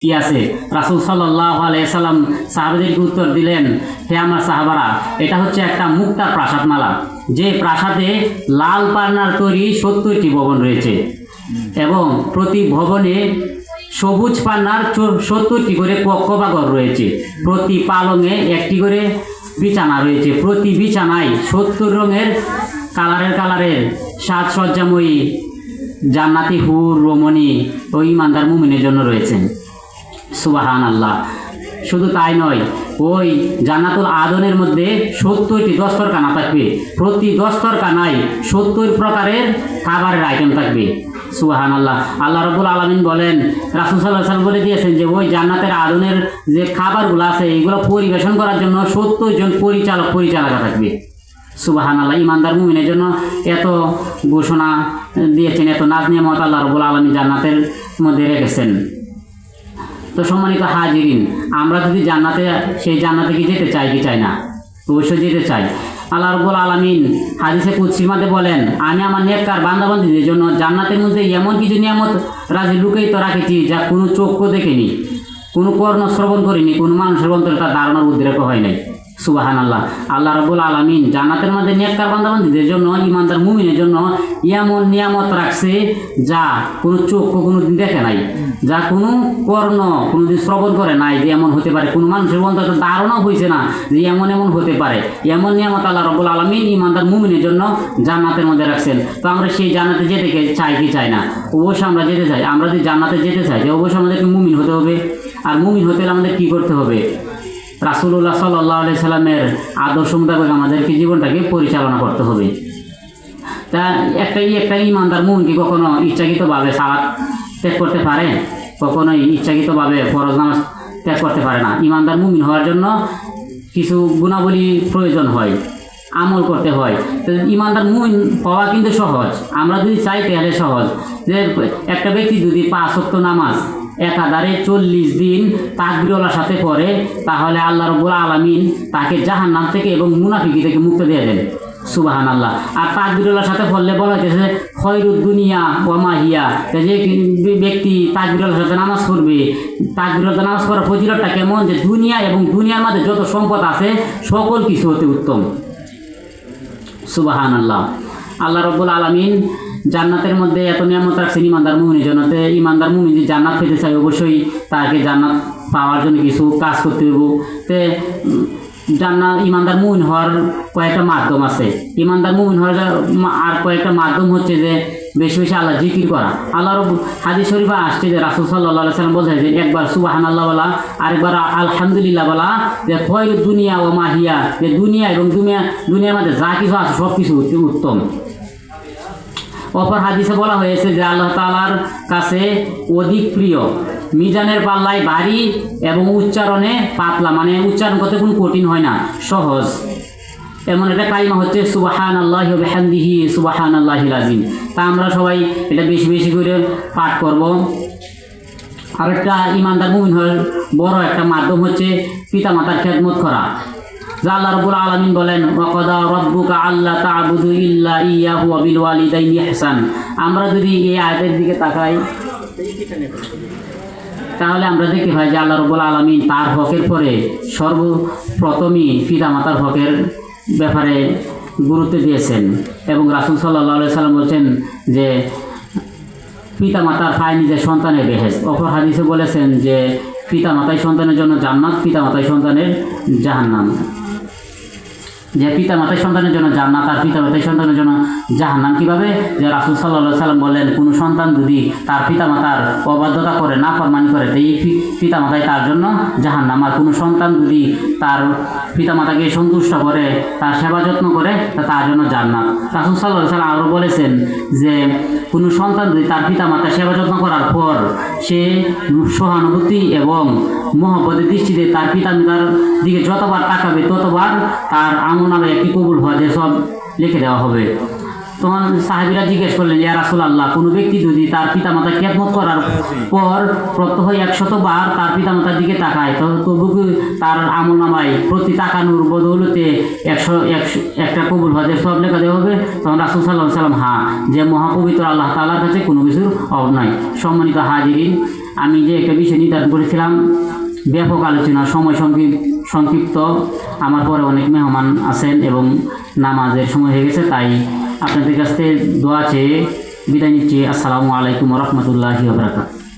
কি আছে? রাসূল সাল্লাল্লাহু আলাইহি সাল্লাম সাহাবাদেরকে উত্তর দিলেন, হে আমার সাহাবারা, এটা হচ্ছে একটা মুক্তার প্রাসাদমালা, যে প্রাসাদে লাল পান্নার তৈরি 70টি ভবন রয়েছে এবং প্রতি ভবনে সবুজ পান্নার 70টি করে কক্ষ বা ঘর রয়েছে। প্রতি পালঙে একটি করে বিছানা রয়েছে। প্রতি বিছানায় 70 রঙের কালারের সাজসজ্জাময়ী জান্নাতি হুর রমণী ও ইমানদার মুমিনের জন্য রয়েছেন। সুবহানাল্লাহ। শুধু তাই নয়, ওই জান্নাতুল আদনের মধ্যে 70টি দস্তরখানা থাকবে। প্রতি দস্তরখানায় 70 প্রকারের খাবারের আইটেম থাকবে। সুবহানাল্লাহ। আল্লাহ রাব্বুল আলামিন বলেন, রাসূল সাল্লাল্লাহু আলাইহি ওয়াসাল্লাম বলে দিয়েছেন যে ওই জান্নাতের আদনের যে খাবারগুলো আছে এগুলো পরিবেশন করার জন্য 70 জন পরিচালকা থাকবে। সুবহানাল্লাহ। ইমানদার মুমিনের জন্য এত ঘোষণা দিয়েছেন, এত নাজ নিয়ামত আল্লাহ রাব্বুল আলামিন জান্নাতের মধ্যে রেখেছেন। তো সম্মানিত হাজিরিন, আমরা যদি সেই জান্নাতে কি যেতে চাই কি চাই না? অবশ্যই যেতে চাই। আল্লাহ রাব্বুল আলামিন হাদিসে কুদসির মধ্যে বলেন, আমি আমার নেককার বান্দাবান্দীদের জন্য জান্নাতের মধ্যে এমন কিছু নিয়ামত রাজি লুকায়িত রাখেছি যা কোনো চক্ষু দেখেনি, কোনো কর্ণ শ্রবণ করেনি, কোনো মানুষের অন্তরে তার ধারণার উদ্রেক হয় নাই। সুবহানাল্লাহ। আল্লাহ রাব্বুল আলামিন জান্নাতের মধ্যে নেককার বান্দাবান্দীদের জন্য, ইমানদার মুমিনের জন্য এমন নিয়ামত রাখছে যা কোনো চক্ষু কোনোদিন দেখে নাই, যা কোনো কর্ণ কোনোদিন শ্রবণ করে নাই যে এমন হতে পারে, কোনো মানুষের অন্তত ধারণাও হয়েছে না যে এমন হতে পারে। এমন নিয়ামত আল্লাহ রাব্বুল আলামিন ইমানদার মুমিনের জন্য জান্নাতের মধ্যে রাখছেন। তো আমরা সেই জান্নাতে যেতে চাই কি চাই না? অবশ্যই আমরা যেতে চাই। আমরা যদি জান্নাতে যেতে চাই, অবশ্যই আমাদেরকে মুমিন হতে হবে। আর মুমিন হতে হলে আমাদের কী করতে হবে? রাসূলুল্লাহ সাল্লাল্লাহু আলাইহি সাল্লামের আদর্শ মোতাবেক আমাদেরকে জীবনটাকে পরিচালনা করতে হবে। তা একটা ইমানদার মুমিন কি কখনো ইচ্ছাকৃতভাবে সালাত ত্যাগ করতে পারে? কখনোই ইচ্ছাকৃতভাবে ফরজ নামাজ ত্যাগ করতে পারে না। ইমানদার মুমিন হওয়ার জন্য কিছু গুণাবলী প্রয়োজন হয়, আমল করতে হয়। তো ইমানদার মুমিন হওয়া কিন্তু সহজ, আমরা যদি চাই তাহলে সহজ। যে একটা ব্যক্তি যদি 5 ওয়াক্ত নামাজ একাধারে 40 দিন তাকবীরের সাথে পড়ে, তাহলে আল্লাহ রাব্বুল আলামিন তাকে জাহান্নাম থেকে এবং মুনাফিকি থেকে মুক্তি দিয়ে দেন। সুবহানাল্লাহ। আর তাকবীরের সাথে পড়লে বলা হয়েছে খয়রুদ দুনিয়া ওয়া মা হিয়া, যে ব্যক্তি তাকবীরের সাথে নামাজ পড়বে, তাকবীরের নামাজ পড়ার ফজিলতটা কেমন, যে দুনিয়া এবং দুনিয়ার মধ্যে যত সম্পদ আছে সকল কিছু হতে উত্তম। সুবহানাল্লাহ। আল্লাহ রাব্বুল আলামিন জান্নাতের মধ্যে এত নিয়ামত রাখছেন ইমানদার মুমিনের জন্য। ইমানদার মুমিন যদি জান্নাত পেতে চাই, অবশ্যই তাকে জান্নাত পাওয়ার জন্য কিছু কাজ করতে হবে। ইমানদার মুমিন হওয়ার কয়েকটা মাধ্যম আছে। ইমানদার মুমিন হওয়ার আর কয়েকটা মাধ্যম হচ্ছে যে বেশি বেশি আল্লাহ জিকির করা। আল্লাহর হাদিস শরীফে আসছে যে রাসূল সাল্লাল্লাহু আলাইহি সাল্লাম বলছেন যে একবার সুবহানাল্লাহ বলা, আরেকবার আলহামদুলিল্লাহ বলা, যে খয়রুদ দুনিয়া ওয়া মা হিয়া, যে দুনিয়া এবং দুনিয়ার মধ্যে যা কিছু আছে সব কিছু উত্তম। অপর হাদিসে বলা হয়েছে যে আল্লাহ তাআলার কাছে অধিক প্রিয়, মিজানের পাল্লায় ভারী এবং উচ্চারণে পাতলা, মানে উচ্চারণ করতে কোনো কঠিন হয় না, সহজ। এমন একটা কালিমা হচ্ছে সুবহানাল্লাহি ওয়া বিহামদিহি সুবহানাল্লাহিল আযীম। তা আমরা সবাই এটা বেশি বেশি করে পাঠ করব। আরেকটা ইমানদার মুমিন হওয়ার বড় একটা মাধ্যম হচ্ছে পিতামাতার খেদমত করা। যা আল্লাহ রাব্বুল আলামিন বলেন, ওয়া কাদা রাব্বুকা আল্লা তা'বুদু ইল্লা ইয়্যাহু ওয়া বিল ওয়ালিদাইনি ইহসান। আমরা যদি এই আয়াতের দিকে তাকাই তাহলে আমরা দেখতে পাই যে আল্লাহ রাব্বুল আলামিন তার হকের পরে সর্বপ্রথমই পিতামাতার হকের ব্যাপারে গুরুত্ব দিয়েছেন। এবং রাসূল সাল্লাল্লাহু আলাইহি সাল্লাম বলছেন যে পিতামাতার পায় নিজের সন্তানের বেহেশত। অপর হাদিসে বলেছেন যে পিতামাতাই সন্তানের জন্য জান্নাত, পিতামাতাই সন্তানের জাহান্নাম। যে পিতামাতাই সন্তানের জন্য জান্নাত আর পিতামাতাই সন্তানের জন্য জাহান্নাম কীভাবে? যে রাসূল সাল্লাল্লাহু আলাইহি সাল্লাম বললেন, কোনো সন্তান যদি তার পিতামাতার অবাধ্যতা করে, নাফরমানি করে, তো এই পিতামাতাই তার জন্য জাহান্নাম। আর কোনো সন্তান যদি তার পিতামাতাকে সন্তুষ্ট করে, তার সেবা যত্ন করে, তা তার জন্য জান্নাত। রাসূল সাল্লাল্লাহু আলাইহি সাল্লাম আরও বলেছেন যে কোনো সন্তান যদি তার পিতামাতার সেবা যত্ন করার পর সে সহানুভূতি এবং মহব্বতের দৃষ্টিতে তার পিতামাতার দিকে যতবার তাকাবে ততবার তার আমলনামে একটি কবুল হওয়া যে সব লিখে দেওয়া হবে। তখন সাহাবীরা জিজ্ঞেস করলেন, ইয়া রাসূলুল্লাহ, কোনো ব্যক্তি যদি তার পিতামাতার খেদমত করার পর প্রত্যহ 100 বার তার পিতামাতার দিকে তাকায়, তবু তার আমলনামায় প্রতি তাকানোর বদৌলতে 100 একটা কবুল হজের সব লেখা দেওয়া হবে? তখন রাসূল সাল্লাল্লাহু আলাইহি সাল্লাম, হ্যাঁ, যে মহাপবিত্র আল্লাহ তাআলার কাছে কোনো কিছুর অভাব নাই। সম্মানিত হাজিরিন, আমি যে একটা বিষয় নির্ধারণ করেছিলাম, ব্যাপক আলোচনা, সময় সংক্ষিপ্ত, আমার পরে অনেক মেহমান আছেন এবং নামাজের সময় হয়ে গেছে, তাই আপনাদের কাছ থেকে দোয়া চেয়ে বিদায় নিচ্ছি। আসসালামু আলাইকুম রহমতুল্লাহি ওয়া বারাকাতুহু।